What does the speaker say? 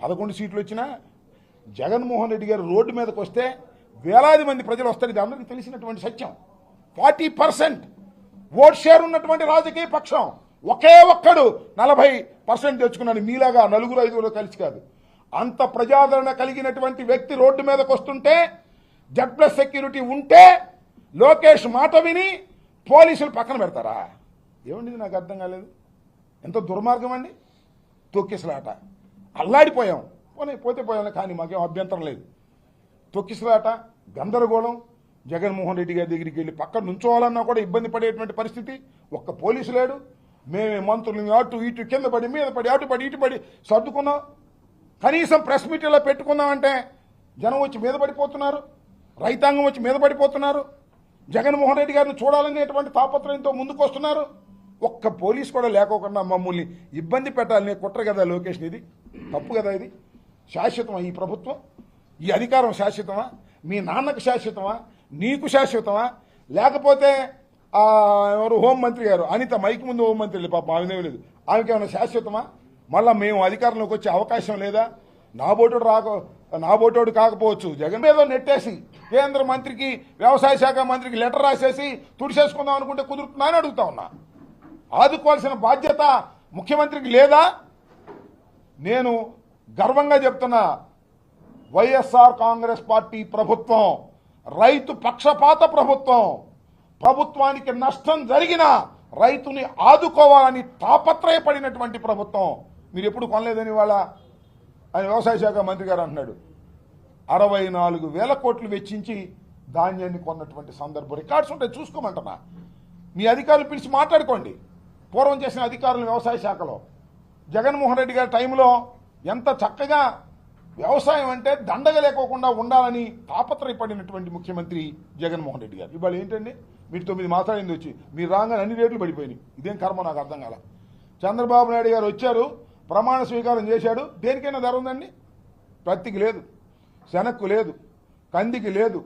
11 సీట్లు వచ్చినా జగన్మోహన్ రెడ్డి గారు రోడ్డు మీదకి వస్తే వేలాది మంది ప్రజలు వస్తారు. ఇది అందరికీ తెలిసినటువంటి సత్యం. 40% ఓట్ షేర్ ఉన్నటువంటి రాజకీయ పక్షం ఒకే ఒక్కడు 40% తెచ్చుకున్నాడు. మీలాగా 4-5 కలిసి కాదు. అంత ప్రజాదరణ కలిగినటువంటి వ్యక్తి రోడ్డు మీదకి వస్తుంటే Z+ సెక్యూరిటీ ఉంటే లోకేష్ మాట విని పోలీసులు పక్కన పెడతారా? ఏమండి నాకు అర్థం కాలేదు. ఎంత దుర్మార్గం అండి. తొక్కిసలాట అల్లాడిపోయాం. పోతే పోయాం, కానీ మాకేం అభ్యంతరం లేదు. తొక్కిసలాట గందరగోళం. జగన్మోహన్ రెడ్డి గారి దగ్గరికి వెళ్ళి పక్కన నుంచోవాలన్నా కూడా ఇబ్బంది పడేటువంటి పరిస్థితి. ఒక్క పోలీసు లేడు. మేమే మంత్రులు అటు ఇటు కింద పడి మీద పడి అటు పడి ఇటు పడి సర్దుకున్నాం. కనీసం ప్రెస్ మీట్లో పెట్టుకుందామంటే జనం వచ్చి మీద పడిపోతున్నారు, రైతాంగం వచ్చి మీద పడిపోతున్నారు. జగన్మోహన్ రెడ్డి గారిని చూడాలనేటువంటి తాపత్రయంతో ముందుకు వస్తున్నారు. ఒక్క పోలీసు కూడా లేకోకుండా మమ్మల్ని ఇబ్బంది పెట్టాలనే కుట్ర కదా లోకేష్. ఇది తప్పు కదా. ఇది శాశ్వతమా? ఈ ప్రభుత్వం, ఈ అధికారం శాశ్వతమా? మీ నాన్నకు శాశ్వతమా? నీకు శాశ్వతమా? లేకపోతే ఎవరు హోంమంత్రి గారు అనిత మైక్ ముందు హోంమంత్రి పాప ఆమె లేదు, ఆమెకి ఏమైనా శాశ్వతమా? మళ్ళీ మేము అధికారంలోకి వచ్చే అవకాశం లేదా? నా బోటోడు కాకపోవచ్చు. జగన్ మీద నెట్టేసి కేంద్ర మంత్రికి వ్యవసాయ శాఖ మంత్రికి లెటర్ రాసేసి తుడిసేసుకుందాం అనుకుంటే కుదురుతుందా అని అడుగుతా ఉన్నా. ఆదుకోవాల్సిన బాధ్యత ముఖ్యమంత్రికి లేదా? నేను గర్వంగా చెప్తున్నా, వైఎస్ఆర్ కాంగ్రెస్ పార్టీ ప్రభుత్వం రైతు పక్షపాత ప్రభుత్వం. ప్రభుత్వానికి నష్టం జరిగినా రైతుని ఆదుకోవాలని తాపత్రయపడినటువంటి ప్రభుత్వం. మీరు ఎప్పుడు కొనలేదని వాళ్ళ ఆయన వ్యవసాయ శాఖ మంత్రి గారు అంటున్నాడు. 64,000 కోట్లు వెచ్చించి ధాన్యాన్ని కొన్నటువంటి సందర్భం రికార్డ్స్ ఉంటాయి, చూసుకోమంటున్నా. మీ అధికారులు పిలిచి మాట్లాడుకోండి. పూర్వం చేసిన అధికారులు వ్యవసాయ శాఖలో జగన్మోహన్ రెడ్డి గారి టైంలో ఎంత చక్కగా వ్యవసాయం అంటే దండగా లేకోకుండా ఉండాలని తాపత్రయపడినటువంటి ముఖ్యమంత్రి జగన్మోహన్ రెడ్డి గారు. ఇవాళ ఏంటండి, మీరు 9 మాట్లాడింది వచ్చి మీరు రాగానే అన్ని రేట్లు పడిపోయినాయి. ఇదేం కర్మ నాకు అర్థం కాల. చంద్రబాబు నాయుడు గారు వచ్చారు, ప్రమాణ స్వీకారం చేశాడు. దేనికైనా ధర ఉందండి? పత్తికి లేదు, శనక్కు లేదు, కందికి లేదు,